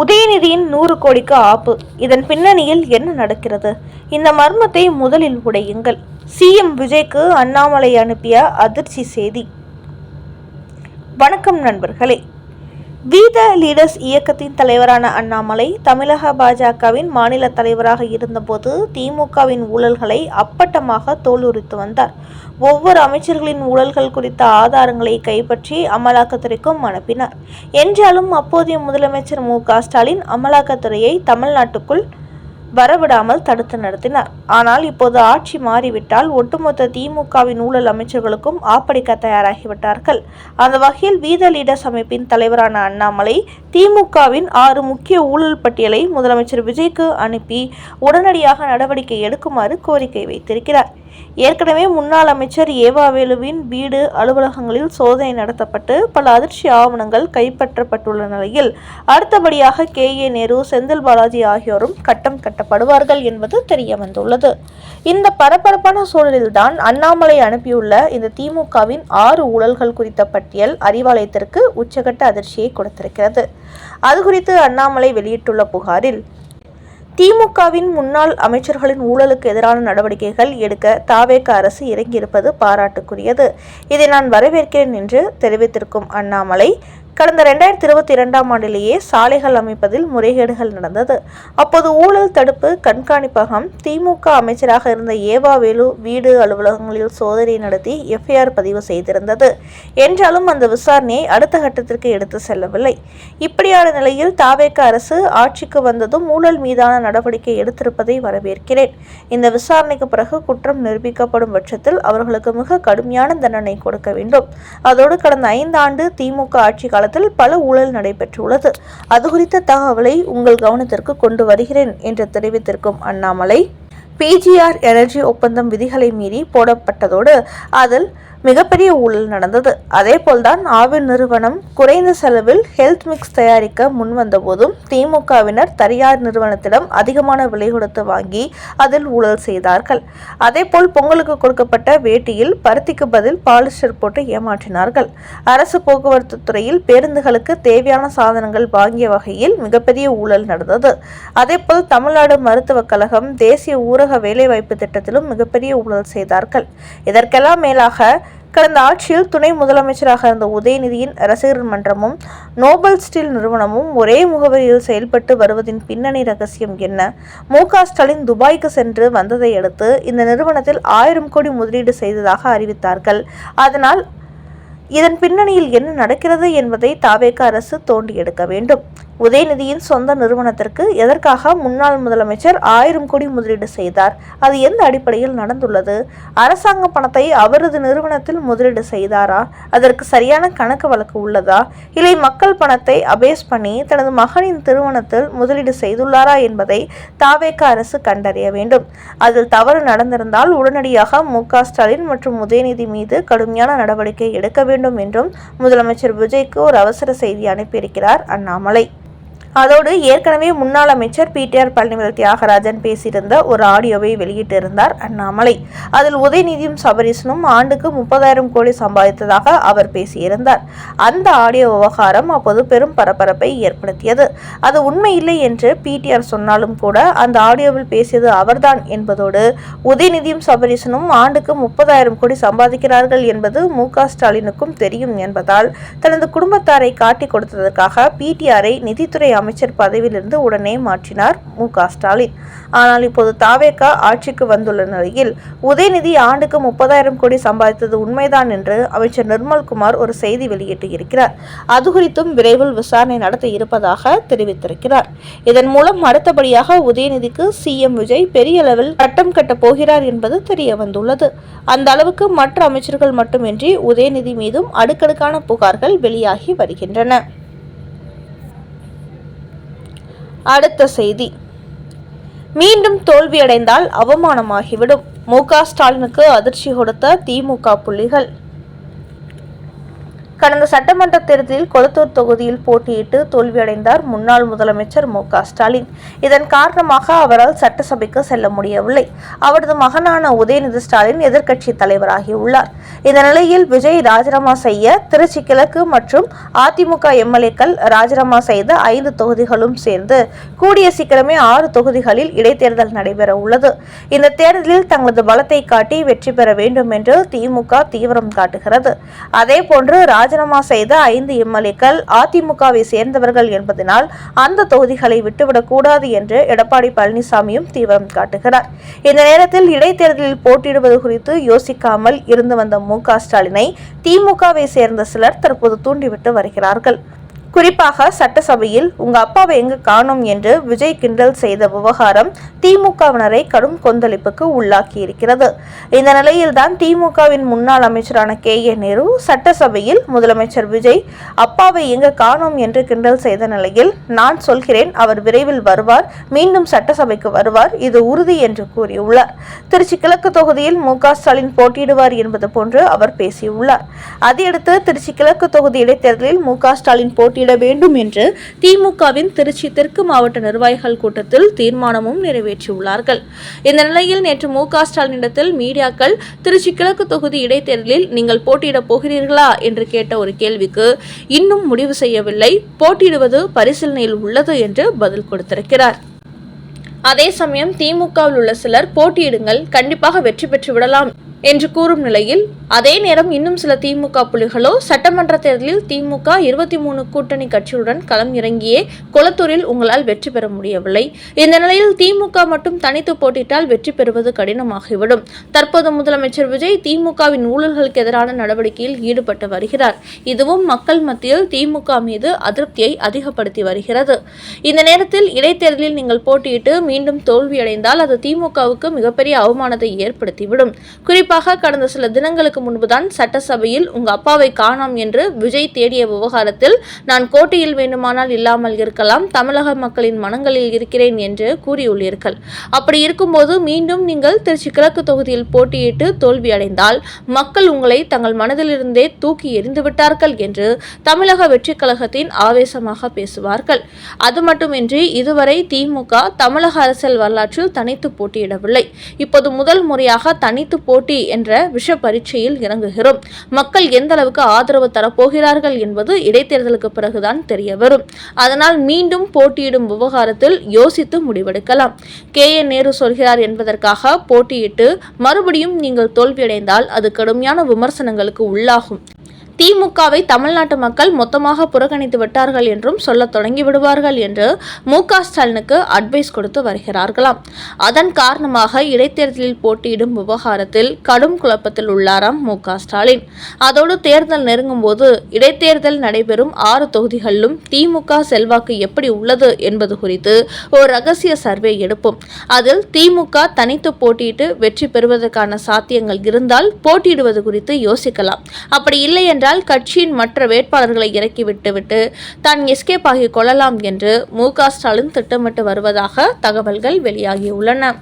உதயநிதியின் 100 கோடிக்கு ஆப்பு. இதன் பின்னணியில் என்ன நடக்கிறது? இந்த மர்மத்தை முதலில் உடையுங்கள். சிஎம் விஜய்க்கு அண்ணாமலை அனுப்பிய அதிர்ச்சி செய்தி. வணக்கம் நண்பர்களே. வி த லீடர்ஸ் இயக்கத்தின் தலைவரான அண்ணாமலை தமிழக பாஜகவின் மாநில தலைவராக இருந்தபோது திமுகவின் ஊழல்களை அப்பட்டமாக தோலுரித்து வந்தார். ஒவ்வொரு அமைச்சர்களின் ஊழல்கள் குறித்த ஆதாரங்களை கைப்பற்றி அமலாக்கத்துறைக்கும் அனுப்பினார். என்றாலும் அப்போதைய முதலமைச்சர் மு.க.ஸ்டாலின் அமலாக்கத்துறையை தமிழ்நாட்டுக்குள் வரவிடாமல் தடுத்து நடத்தினார். ஆனால் இப்போது ஆட்சி மாறிவிட்டால் ஒட்டுமொத்த திமுகவின் ஊழல் அமைச்சர்களுக்கும் ஆப்படிக்க தயாராகிவிட்டார்கள். அந்த வகையில் வி த லீடர்ஸ் அமைப்பின் தலைவரான அண்ணாமலை திமுகவின் 6 முக்கிய ஊழல் பட்டியலை முதலமைச்சர் விஜய்க்கு அனுப்பி உடனடியாக நடவடிக்கை எடுக்குமாறு கோரிக்கை வைத்திருக்கிறார். ஏற்கனவே முன்னாள் அமைச்சர் ஏவாவேலுவின் வீடு, அலுவலகங்களில் சோதனை நடத்தப்பட்டு பல அதிர்ச்சி ஆவணங்கள் கைப்பற்றப்பட்டுள்ள நிலையில் அடுத்தபடியாக கே.ஏ. நேரு, செந்தில் பாலாஜி ஆகியோரும் கட்டம் கட்டப்படுவார்கள் என்பது தெரிய வந்துள்ளது. இந்த பரபரப்பான சூழலில்தான் அண்ணாமலை அனுப்பியுள்ள இந்த திமுகவின் 6 ஊழல்கள் குறித்த பட்டியல் அறிவாலயத்திற்கு உச்சகட்ட அதிர்ச்சியை கொடுத்திருக்கிறது. அது குறித்து அண்ணாமலை வெளியிட்டுள்ள புகாரில், திமுகவின் முன்னாள் அமைச்சர்களின் ஊழலுக்கு எதிரான நடவடிக்கைகள் எடுக்க தவேக அரசு இறங்கியிருப்பது பாராட்டுக்குரியது. இதை நான் வரவேற்கிறேன் என்று தெரிவித்திருக்கும் அண்ணாமலை, கடந்த 2022ஆம் ஆண்டிலேயே சாலைகள் அமைப்பதில் முறைகேடுகள் நடந்தது. அப்போது ஊழல் தடுப்பு கண்காணிப்பகம் திமுக அமைச்சராக இருந்த ஏவாவேலு வீடு, அலுவலகங்களில் சோதனை நடத்தி எஃப்ஐஆர் பதிவு செய்திருந்தது. என்றாலும் அந்த விசாரணையை அடுத்த கட்டத்திற்கு எடுத்து செல்லவில்லை. இப்படியான நிலையில் தவேக அரசு ஆட்சிக்கு வந்ததும் ஊழல் மீதான நடவடிக்கை எடுத்திருப்பதை வரவேற்கிறேன். இந்த விசாரணைக்கு பிறகு குற்றம் நிரூபிக்கப்படும் பட்சத்தில் அவர்களுக்கு மிக கடுமையான தண்டனை கொடுக்க வேண்டும். அதோடு கடந்த 5 ஆண்டு திமுக ஆட்சி காலத்தில் பல ஊழல் நடைபெற்றுள்ளது. அது குறித்த தகவலை உங்கள் கவனத்திற்கு கொண்டு வருகிறேன் என்று தெரிவித்திருக்கும் அண்ணாமலை, பிஜிஆர் எனர்ஜி ஒப்பந்தம் விதிகளை மீறி போடப்பட்டதோடு அதில் மிகப்பெரிய ஊழல் நடந்தது. அதேபோல்தான் ஆவின் நிறுவனம் குறைந்த செலவில் ஹெல்த் மிக்ஸ் தயாரிக்க முன்வந்த போதும் திமுகவினர் தனியார் நிறுவனத்திடம் அதிகமான விலை கொடுத்து வாங்கி அதில் ஊழல் செய்தார்கள். அதேபோல் பொங்கலுக்கு கொடுக்கப்பட்ட வேட்டியில் பருத்திக்கு பதில் பாலிஸ்டர் போட்டு ஏமாற்றினார்கள். அரசு போக்குவரத்து துறையில் பேருந்துகளுக்கு தேவையான சாதனங்கள் வாங்கிய வகையில் மிகப்பெரிய ஊழல் நடந்தது. அதேபோல் தமிழ்நாடு மருத்துவக் கழகம் தேசிய ஊரக வேலைவாய்ப்பு திட்டத்திலும் மிகப்பெரிய ஊழல் செய்தார்கள். இதற்கெல்லாம் மேலாக கடந்த ஆட்சியில் துணை முதலமைச்சராக இருந்த உதயநிதியின் ரசிகர் மன்றமும் நோபல் ஸ்டீல் நிறுவனமும் ஒரே முகவரியில் செயல்பட்டு வருவதின் பின்னணி ரகசியம் என்ன? மு.க.ஸ்டாலின் துபாய்க்கு சென்று வந்ததை அடுத்து இந்த நிறுவனத்தில் 1000 கோடி முதலீடு செய்ததாக அறிவித்தார்கள். அதனால் இதன் பின்னணியில் என்ன நடக்கிறது என்பதை தவேக அரசு தோண்டி எடுக்க வேண்டும். உதயநிதியின் சொந்த நிறுவனத்திற்கு எதற்காக முன்னாள் முதலமைச்சர் 1000 கோடி முதலீடு செய்தார்? அது எந்த அடிப்படையில் நடந்துள்ளது? அரசாங்க பணத்தை அவரது நிறுவனத்தில் முதலீடு செய்தாரா? அதற்கு சரியான கணக்கு வழக்கு உள்ளதா? இல்லை மக்கள் பணத்தை அபேஸ் பண்ணி தனது மகனின் நிறுவனத்தில் முதலீடு செய்துள்ளாரா என்பதை தவேக அரசு கண்டறிய வேண்டும். அதில் தவறு நடந்திருந்தால் உடனடியாக மு.க.ஸ்டாலின் மற்றும் உதயநிதி மீது கடுமையான நடவடிக்கை எடுக்க வேண்டும் என்றும் முதலமைச்சர் விஜய்க்கு ஒரு அவசர செய்தி அனுப்பியிருக்கிறார் அண்ணாமலை. அதோடு ஏற்கனவே முன்னாள் அமைச்சர் பிடிஆர் பழனிவேல் தியாகராஜன் பேசியிருந்த ஒரு ஆடியோவை வெளியிட்டிருந்தார் அண்ணாமலை. அதில் உதயநிதியும் சபரீசனும் ஆண்டுக்கு 30,000 கோடி சம்பாதித்ததாக அவர் பேசியிருந்தார். அந்த ஆடியோ விவகாரம் அப்போது பெரும் பரபரப்பை ஏற்படுத்தியது. அது உண்மையில்லை என்று பிடிஆர் சொன்னாலும் கூட அந்த ஆடியோவில் பேசியது அவர்தான் என்பதோடு உதயநிதியும் சபரீசனும் ஆண்டுக்கு 30,000 கோடி சம்பாதிக்கிறார்கள் என்பது மு.க.ஸ்டாலினுக்கும் தெரியும் என்பதால் தனது குடும்பத்தாரை காட்டிக் கொடுத்ததற்காக பிடிஆரை நிதித்துறை அமைச்சர் பதவியிலிருந்து உடனே மாற்றினார் மு.க.ஸ்டாலின். ஆனால் இப்போது தவேக ஆட்சிக்கு வந்துள்ள நிலையில் உதயநிதி ஆண்டுக்கு 30,000 கோடி சம்பாதித்தது உண்மைதான் என்று அமைச்சர் நிர்மல்குமார் ஒரு செய்தி வெளியிட்டு இருக்கிறார். அது குறித்தும் விரைவில் விசாரணை நடத்த இருப்பதாக தெரிவித்திருக்கிறார். இதன் மூலம் அடுத்தபடியாக உதயநிதிக்கு சிஎம் விஜய் பெரிய அளவில் கட்டம் கட்டப் போகிறார் என்பது தெரிய வந்துள்ளது. அந்த அளவுக்கு மற்ற அமைச்சர்கள் மட்டுமின்றி உதயநிதி மீதும் அடுக்கடுக்கான புகார்கள் வெளியாகி வருகின்றன. அடுத்த செய்தி, மீண்டும் தோல்வியடைந்தால் அவமானமாகிவிடும். மு.க.ஸ்டாலினுக்கு அதிர்ச்சி கொடுத்த திமுக புள்ளிகள். கடந்த சட்டமன்ற தேர்தலில் கொளத்தூர் தொகுதியில் போட்டியிட்டு தோல்வியடைந்தார் முன்னாள் முதலமைச்சர் மு.க.ஸ்டாலின். இதன் காரணமாக அவரால் சட்டசபைக்கு செல்ல முடியவில்லை. அவரது மகனான உதயநிதி ஸ்டாலின் எதிர்க்கட்சி தலைவராகியுள்ளார். இந்த நிலையில் விஜய் ராஜினாமா செய்ய திருச்சி கிழக்கு மற்றும் அதிமுக எம்எல்ஏக்கள் ராஜினாமா செய்த 5 தொகுதிகளும் சேர்ந்து கூடிய சீக்கிரமே 6 தொகுதிகளில் இடைத்தேர்தல் நடைபெற உள்ளது. இந்த தேர்தலில் தங்களது பலத்தை காட்டி வெற்றி பெற வேண்டும் என்று திமுக தீவிரம் காட்டுகிறது. அதேபோன்று ராஜினாமா செய்த 5 எம்எல்ஏக்கள் அதிமுகவை சேர்ந்தவர்கள் என்பதனால் அந்த தொகுதிகளை விட்டுவிடக் கூடாது என்று எடப்பாடி பழனிசாமியும் தீவிரம் காட்டுகிறார். இந்த நேரத்தில் இடைத்தேர்தலில் போட்டியிடுவது குறித்து யோசிக்காமல் இருந்து வந்த மு.க.ஸ்டாலினை திமுகவை சேர்ந்த சிலர் தற்போது தூண்டிவிட்டு வருகிறார்கள். குறிப்பாக சட்டசபையில் உங்க அப்பாவை எங்கு காணோம் என்று விஜய் கிண்டல் செய்த விவகாரம் திமுகவினரை கடும் கொந்தளிப்புக்கு உள்ளாக்கி இருக்கிறது. இந்த நிலையில்தான் திமுகவின் முன்னாள் அமைச்சரான கே.ஏ. நேரு சட்டசபையில் முதலமைச்சர் விஜய் அப்பாவை எங்கு காணோம் என்று கிண்டல் செய்த நிலையில் நான் சொல்கிறேன், அவர் விரைவில் வருவார், மீண்டும் சட்டசபைக்கு வருவார், இது உறுதி என்று கூறியுள்ளார். திருச்சி கிழக்கு தொகுதியில் மு.க.ஸ்டாலின் போட்டியிடுவார் என்பது போன்று அவர் பேசியுள்ளார். அதையடுத்து திருச்சி கிழக்கு தொகுதி இடைத்தேர்தலில் மு.க.ஸ்டாலின் போட்டியிட வேண்டும் என்று திமுகவின் திருச்சி தெற்கு மாவட்ட நிர்வாகிகள் கூட்டத்தில் தீர்மானமும் நிறைவேற்றியுள்ளார்கள். இந்த நிலையில் நேற்று மு.க.ஸ்டாலினிடத்தில் மீடியாக்கள் திருச்சி கிழக்கு தொகுதி இடைத்தேர்தலில் நீங்கள் போட்டியிடப் போகிறீர்களா என்று கேட்ட ஒரு கேள்விக்கு இன்னும் முடிவு செய்யவில்லை, போட்டியிடுவது பரிசீலனையில் உள்ளது என்று பதில் கொடுத்திருக்கிறார். அதே சமயம் திமுகவில் உள்ள சிலர் போட்டியிடுங்கள், கண்டிப்பாக வெற்றி பெற்று விடலாம் என்று கூறும் நிலையில் அதே நேரம் இன்னும் சில திமுக புலிகளோ சட்டமன்ற தேர்தலில் திமுக 23 கூட்டணி கட்சியுடன் களம் இறங்கியே கொளத்தூரில் உங்களால் வெற்றி பெற முடியவில்லை. இந்த நிலையில் திமுக மட்டும் தனித்து போட்டியிட்டால் வெற்றி பெறுவது கடினமாகிவிடும். தற்போது முதலமைச்சர் விஜய் திமுகவின் ஊழல்களுக்கு எதிரான நடவடிக்கையில் ஈடுபட்டு வருகிறார். இதுவும் மக்கள் மத்தியில் திமுக மீது அதிருப்தியை அதிகப்படுத்தி வருகிறது. இந்த நேரத்தில் இடைத்தேர்தலில் நீங்கள் போட்டியிட்டு மீண்டும் தோல்வியடைந்தால் அது திமுகவுக்கு மிகப்பெரிய அவமானத்தை ஏற்படுத்திவிடும். குறிப்பாக கடந்த சில தினங்களுக்கு முன்புதான் சட்டசபையில் உங்க அப்பாவை காணோம் என்று விஜய் தேடிய விவகாரத்தில் நான் கோட்டையில் வேண்டுமானால் இல்லாமல் இருக்கலாம், தமிழக மக்களின் மனங்களில் இருக்கிறேன் என்று கூறியுள்ளீர்கள். அப்படி இருக்கும்போது மீண்டும் நீங்கள் திருச்சி கிழக்கு தொகுதியில் போட்டியிட்டு தோல்வியடைந்தால் மக்கள் உங்களை தங்கள் மனதிலிருந்தே தூக்கி எறிந்து விட்டார்கள் என்று தமிழக வெற்றி கழகத்தின் ஆவேசமாக பேசுவார்கள். அது மட்டுமின்றி இதுவரை திமுக தமிழக அரசியல் வரலாற்றில் தனித்து போட்டியிடவில்லை. இப்போது முதல் முறையாக தனித்து போட்டி என்ற விஷ பரீட்சையில் இறங்குகிறோம். மக்கள் எந்த அளவுக்கு ஆதரவு தரப்போகிறார்கள் என்பது இடைத்தேர்தலுக்கு பிறகுதான் தெரிய வரும். அதனால் மீண்டும் போட்டியிடும் விவகாரத்தில் யோசித்து முடிவெடுக்கலாம். கே.ஏ. நேரு சொல்கிறார் என்பதற்காக போட்டியிட்டு மறுபடியும் நீங்கள் தோல்வியடைந்தால் அது கடுமையான விமர்சனங்களுக்கு உள்ளாகும். திமுகவை தமிழ்நாட்டு மக்கள் மொத்தமாக புறக்கணித்து விட்டார்கள் என்றும் சொல்ல தொடங்கி விடுவார்கள் என்று மு.க.ஸ்டாலினுக்கு அட்வைஸ் கொடுத்து வருகிறார்களாம். அதன் காரணமாக இடைத்தேர்தலில் போட்டியிடும் விவகாரத்தில் கடும் குழப்பத்தில் உள்ளாராம் மு.க.ஸ்டாலின். அதோடு தேர்தல் நெருங்கும் போது இடைத்தேர்தல் நடைபெறும் 6 தொகுதிகளிலும் திமுக செல்வாக்கு எப்படி உள்ளது என்பது குறித்து ஒரு ரகசிய சர்வே எடுப்போம். அதில் திமுக தனித்து போட்டியிட்டு வெற்றி பெறுவதற்கான சாத்தியங்கள் இருந்தால் போட்டியிடுவது குறித்து யோசிக்கலாம். அப்படி இல்லை என்றால் கட்சியின் மற்ற வேட்பாளர்களை இறக்கிவிட்டு தான் எஸ்கேப் ஆகிக் கொள்ளலாம் என்று மு.க.ஸ்டாலின் திட்டமிட்டு வருவதாக தகவல்கள் வெளியாகியுள்ளன.